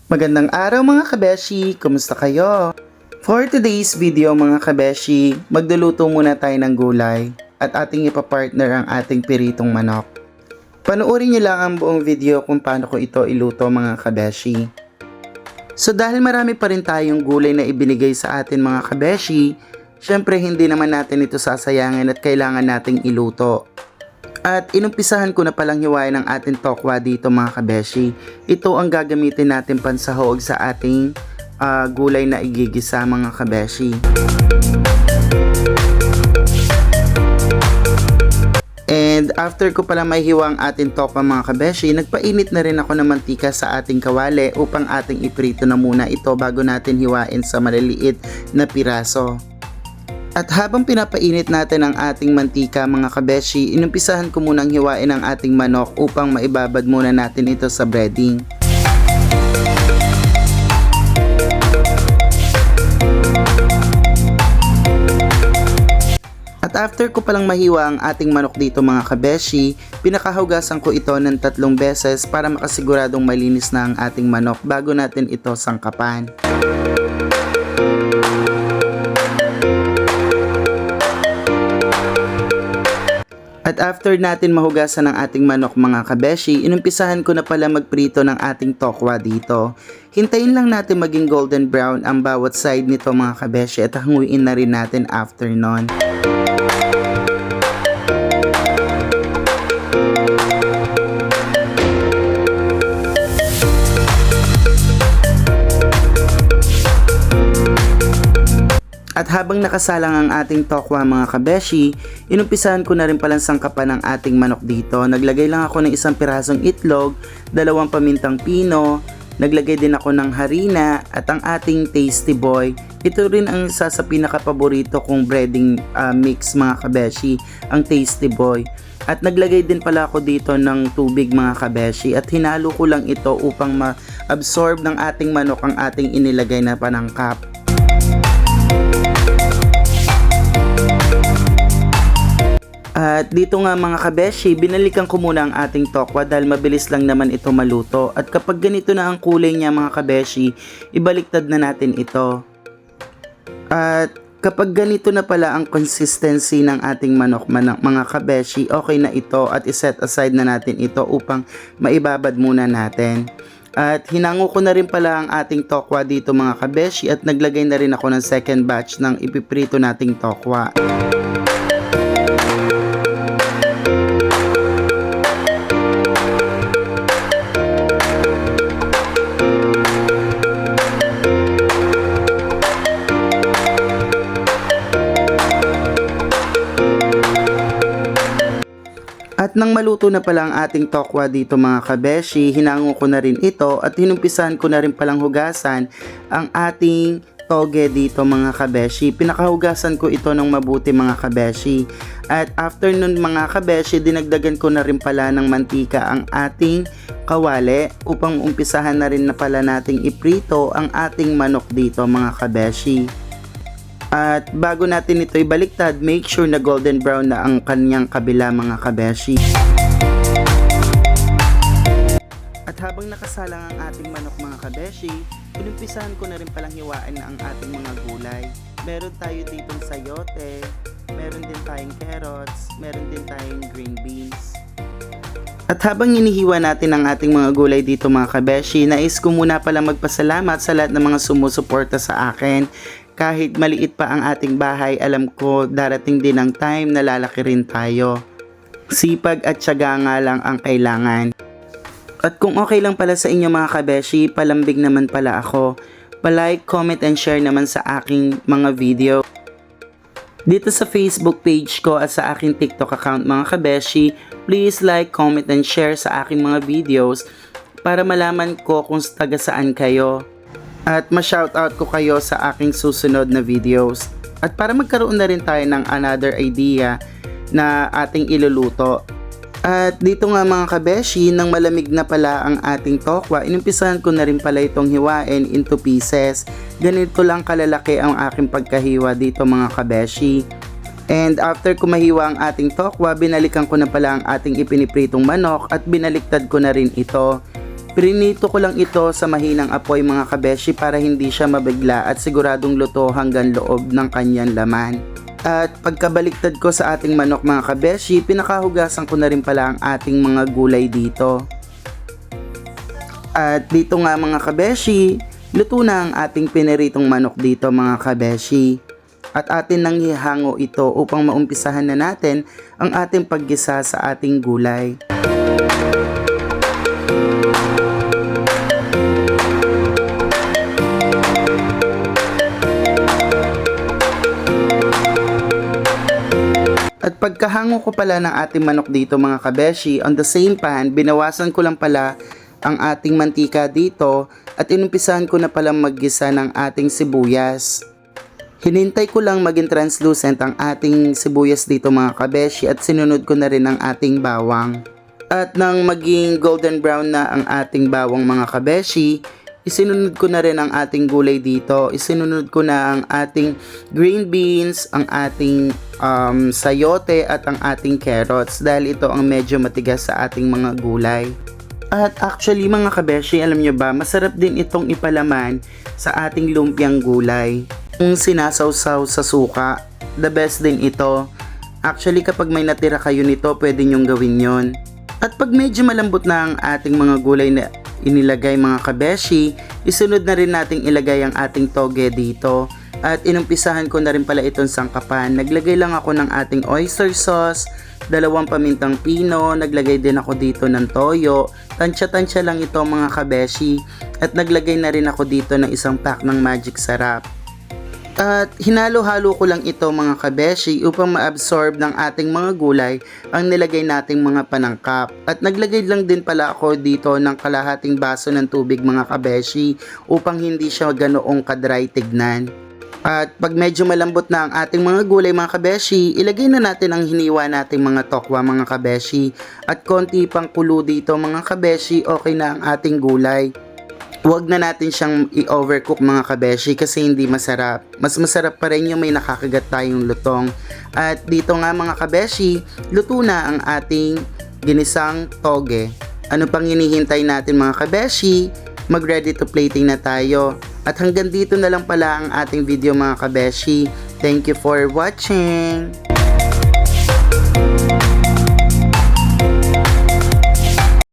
Magandang araw mga kabeshi! Kumusta kayo? For today's video mga kabeshi, magluluto muna tayo ng gulay at ating ipapartner ang ating piritong manok. Panoorin nyo lang ang buong video kung paano ko ito iluto mga kabeshi. So dahil marami pa rin tayong gulay na ibinigay sa atin mga kabeshi, syempre hindi naman natin ito sasayangin at kailangan nating iluto. At inumpisahan ko na palang hiwain ang ating tokwa dito mga kabeshi. Ito ang gagamitin natin pansahog sa ating gulay na igigisa mga kabeshi. And after ko pala mahiwa ang ating tokwa mga kabeshi, nagpainit na rin ako ng mantika sa ating kawali upang ating iprito na muna ito bago natin hiwain sa maliliit na piraso. At habang pinapainit natin ang ating mantika mga kabeshi, inumpisahan ko munang hiwain ang ating manok upang maibabad muna natin ito sa breading. At after ko palang mahiwa ang ating manok dito mga kabeshi, pinakahugasan ko ito ng 3 beses para makasiguradong malinis na ang ating manok bago natin ito sangkapan. At after natin mahugasan ang ating manok mga kabeshi, inumpisahan ko na pala magprito ng ating tokwa dito. Hintayin lang natin maging golden brown ang bawat side nito mga kabeshi at hanguin na rin natin after nun. At habang nakasalang ang ating tokwa mga kabeshi, inumpisahan ko na rin palang sangkapan ang ating manok dito. Naglagay lang ako ng 1 pirasong itlog, 2 pamintang pino, naglagay din ako ng harina at ang ating tasty boy. Ito rin ang isa sa pinakapaborito kong breading mix mga kabeshi, ang tasty boy. At naglagay din pala ako dito ng tubig mga kabeshi at hinalo ko lang ito upang ma-absorb ng ating manok ang ating inilagay na panangkap. At dito nga mga kabeshi, binalikan ko muna ang ating tokwa dahil mabilis lang naman ito maluto. At kapag ganito na ang kulay niya mga kabeshi, ibaliktad na natin ito. At kapag ganito na pala ang consistency ng ating manok mga kabeshi, okay na ito at iset aside na natin ito upang maibabad muna natin. At hinango ko na rin pala ang ating tokwa dito mga kabeshi at naglagay na rin ako ng second batch ng ipiprito nating tokwa. At nang maluto na pala ang ating tokwa dito mga kabeshi, hinango ko na rin ito at hinumpisahan ko na rin palang hugasan ang ating toge dito mga kabeshi. Pinakahugasan ko ito ng mabuti mga kabeshi. At after nun mga kabeshi, dinagdagan ko na rin pala ng mantika ang ating kawali upang umpisahan na rin na pala nating iprito ang ating manok dito mga kabeshi. At bago natin ito ibaliktad, make sure na golden brown na ang kanyang kabila mga kabeshi. At habang nakasalang ang ating manok mga kabeshi, inumpisahan ko na rin palang hiwain ang ating mga gulay. Meron tayo ditong sayote, meron din tayong carrots, meron din tayong green beans. At habang inihiwa natin ang ating mga gulay dito mga kabeshi, nais ko muna pala magpasalamat sa lahat ng mga sumusuporta sa akin. Kahit maliit pa ang ating bahay, alam ko darating din ang time na lalaki rin tayo. Sipag at tiyaga nga lang ang kailangan. At kung okay lang pala sa inyo mga kabeshi, palambing naman pala ako. Pa-like, comment and share naman sa aking mga video. Dito sa Facebook page ko at sa aking TikTok account mga kabeshi, please like, comment and share sa aking mga videos para malaman ko kung taga saan kayo. At ma-shoutout ko kayo sa aking susunod na videos. At para magkaroon na rin tayo ng another idea na ating iluluto. At dito nga mga kabeshi, nang malamig na pala ang ating tokwa, inumpisahan ko na rin pala itong hiwain into pieces. Ganito lang kalalaki ang aking pagkahiwa dito mga kabeshi. And after ko mahiwa ang ating tokwa, binalikan ko na pala ang ating ipinipritong manok at binaliktad ko na rin ito. Prinito ko lang ito sa mahinang apoy mga kabeshi para hindi siya mabigla at siguradong luto hanggang loob ng kanyang laman. At pagkabaliktad ko sa ating manok mga kabeshi, pinakahugasan ko na rin pala ang ating mga gulay dito. At dito nga mga kabeshi, luto na ang ating piniritong manok dito mga kabeshi. At atin nang ihango ito upang maumpisahan na natin ang ating paggisa sa ating gulay. At pagkahango ko pala ng ating manok dito mga kabeshi, on the same pan, binawasan ko lang pala ang ating mantika dito at inumpisahan ko na pala maggisa ng ating sibuyas. Hinintay ko lang maging translucent ang ating sibuyas dito mga kabeshi at sinunod ko na rin ang ating bawang. At nang maging golden brown na ang ating bawang mga kabeshi, isinunod ko na rin ang ating gulay dito. Isinunod ko na ang ating green beans, ang ating sayote at ang ating carrots dahil ito ang medyo matigas sa ating mga gulay. At actually mga kabeshi, alam nyo ba, masarap din itong ipalaman sa ating lumpiang gulay. Kung sinasawsaw sa suka, the best din ito. Actually kapag may natira kayo nito, pwede nyong gawin yon. At pag medyo malambot na ang ating mga gulay na inilagay mga kabeshi, isunod na rin nating ilagay ang ating toge dito. At inumpisahan ko na rin pala itong sangkapan. Naglagay lang ako ng ating oyster sauce, 2 pamintang pino, naglagay din ako dito ng toyo. Tansya-tansya lang ito mga kabeshi. At naglagay na rin ako dito ng 1 pack ng Magic Sarap. At hinalo-halo ko lang ito mga kabeshi upang ma-absorb ng ating mga gulay ang nilagay nating mga panangkap. At naglagay lang din pala ako dito ng kalahating baso ng tubig mga kabeshi upang hindi siya ganoong kadry tignan. At pag medyo malambot na ang ating mga gulay mga kabeshi, ilagay na natin ang hiniwa nating mga tokwa mga kabeshi. At konti pang kulo dito mga kabeshi, okay na ang ating gulay. Huwag na natin siyang i-overcook mga kabeshi kasi hindi masarap. Mas masarap pa rin yung may nakakagat tayong lutong. At dito nga mga kabeshi, luto na ang ating ginisang toge. Ano pang hinihintay natin mga kabeshi? Mag-ready to plating na tayo. At hanggang dito na lang pala ang ating video mga kabeshi. Thank you for watching!